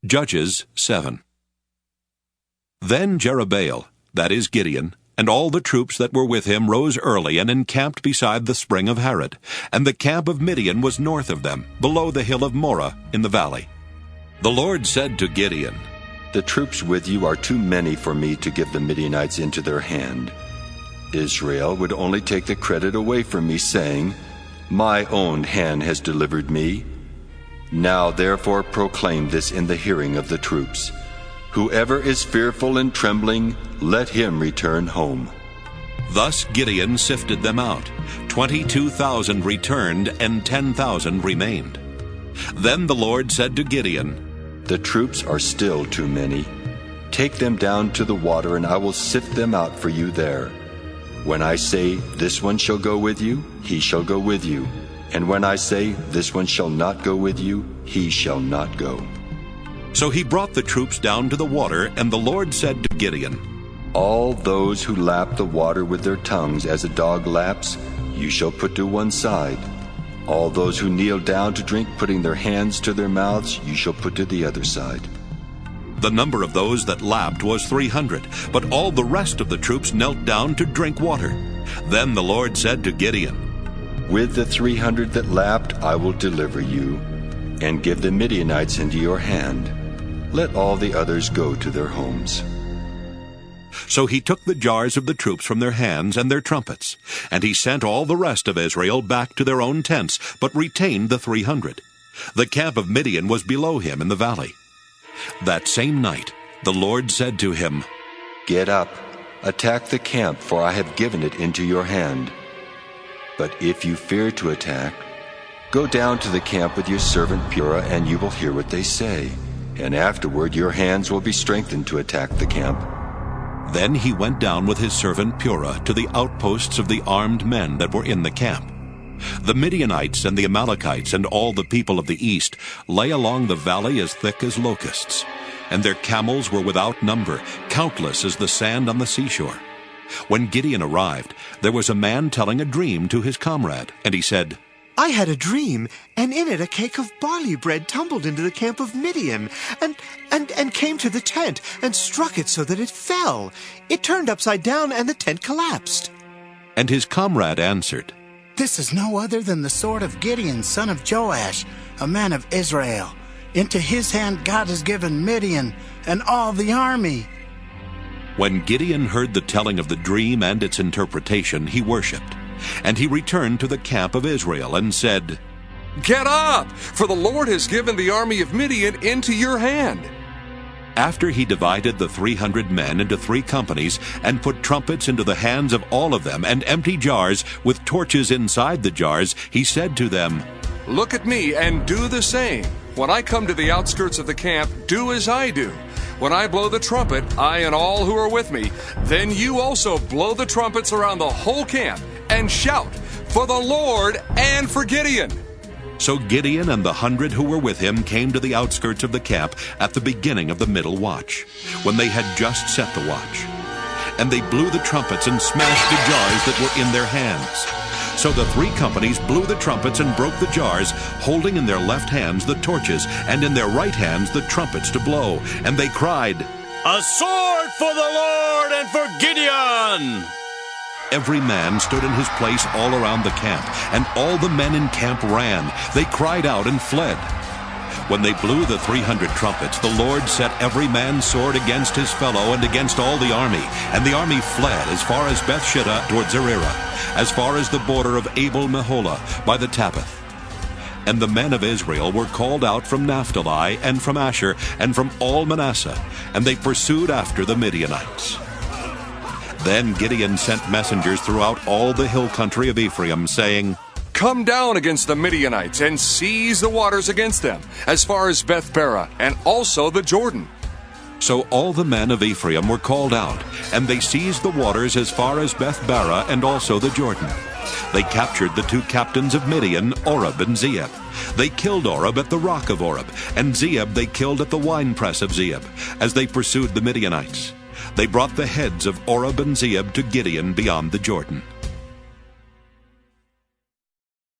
Judges 7. Then Jerubbaal, that is Gideon, and all the troops that were with him rose early and encamped beside the spring of Harod, and the camp of Midian was north of them, below the hill of Moyea in the valley. The Lord said to Gideon, "The troops with you are too many for me to give the Midianites into their hand. Israel would only take the credit away from me, saying, 'My own hand has delivered me.' Now therefore proclaim this in the hearing of the troops. Whoever is fearful and trembling, let him return home." Thus Gideon sifted them out. 22,000 returned, and 10,000 remained. Then the Lord said to Gideon, "The troops are still too many. Take them down to the water, and I will sift them out for you there. When I say, 'This one shall go with you,' he shall go with you. And when I say, 'This one shall not go with you,' he shall not go." So he brought the troops down to the water, and the Lord said to Gideon, "All those who lap the water with their tongues as a dog laps, you shall put to one side. All those who kneel down to drink, putting their hands to their mouths, you shall put to the other side." The number of those that lapped was 300, but all the rest of the troops knelt down to drink water. Then the Lord said to Gideon, "With the 300 that lapped I will deliver you, and give the Midianites into your hand. Let all the others go to their homes." So he took the jars of the troops from their hands and their trumpets, and he sent all the rest of Israel back to their own tents, but retained the 300. The camp of Midian was below him in the valley. That same night the Lord said to him, "Get up, attack the camp, for I have given it into your hand. But if you fear to attack, go down to the camp with your servant Purah, and you will hear what they say. And afterward your hands will be strengthened to attack the camp." Then he went down with his servant Purah to the outposts of the armed men that were in the camp. The Midianites and the Amalekites and all the people of the east lay along the valley as thick as locusts, and their camels were without number, countless as the sand on the seashore. When Gideon arrived, there was a man telling a dream to his comrade, and he said, "I had a dream, and in it a cake of barley bread tumbled into the camp of Midian, and came to the tent, and struck it so that it fell. It turned upside down, and the tent collapsed." And his comrade answered, "This is no other than the sword of Gideon, son of Joash, a man of Israel. Into his hand God has given Midian and all the army." When Gideon heard the telling of the dream and its interpretation, he worshipped. And he returned to the camp of Israel and said, "Get up, for the Lord has given the army of Midian into your hand." After he divided the 300 men into 3 companies and put trumpets into the hands of all of them and empty jars with torches inside the jars, he said to them, "Look at me and do the same. When I come to the outskirts of the camp, do as I do. When I blow the trumpet, I and all who are with me, then you also blow the trumpets around the whole camp and shout for the Lord and for Gideon." So Gideon and the 100 who were with him came to the outskirts of the camp at the beginning of the middle watch, when they had just set the watch. And they blew the trumpets and smashed the jars that were in their hands. So the 3 companies blew the trumpets and broke the jars, holding in their left hands the torches, and in their right hands the trumpets to blow. And they cried, "A sword for the Lord and for Gideon!" Every man stood in his place all around the camp, and all the men in camp ran. They cried out and fled. When they blew the 300 trumpets, the Lord set every man's sword against his fellow and against all the army. And the army fled as far as Bethshittah toward Zererah, as far as the border of Abel-Meholah by the Tabbath. And the men of Israel were called out from Naphtali and from Asher and from all Manasseh, and they pursued after the Midianites. Then Gideon sent messengers throughout all the hill country of Ephraim, saying, "Come down against the Midianites and seize the waters against them, as far as Beth-Barah and also the Jordan." So all the men of Ephraim were called out, and they seized the waters as far as Beth-Barah and also the Jordan. They captured the 2 captains of Midian, Oreb and Zeeb. They killed Oreb at the rock of Oreb, and Zeeb they killed at the winepress of Zeeb, as they pursued the Midianites. They brought the heads of Oreb and Zeeb to Gideon beyond the Jordan.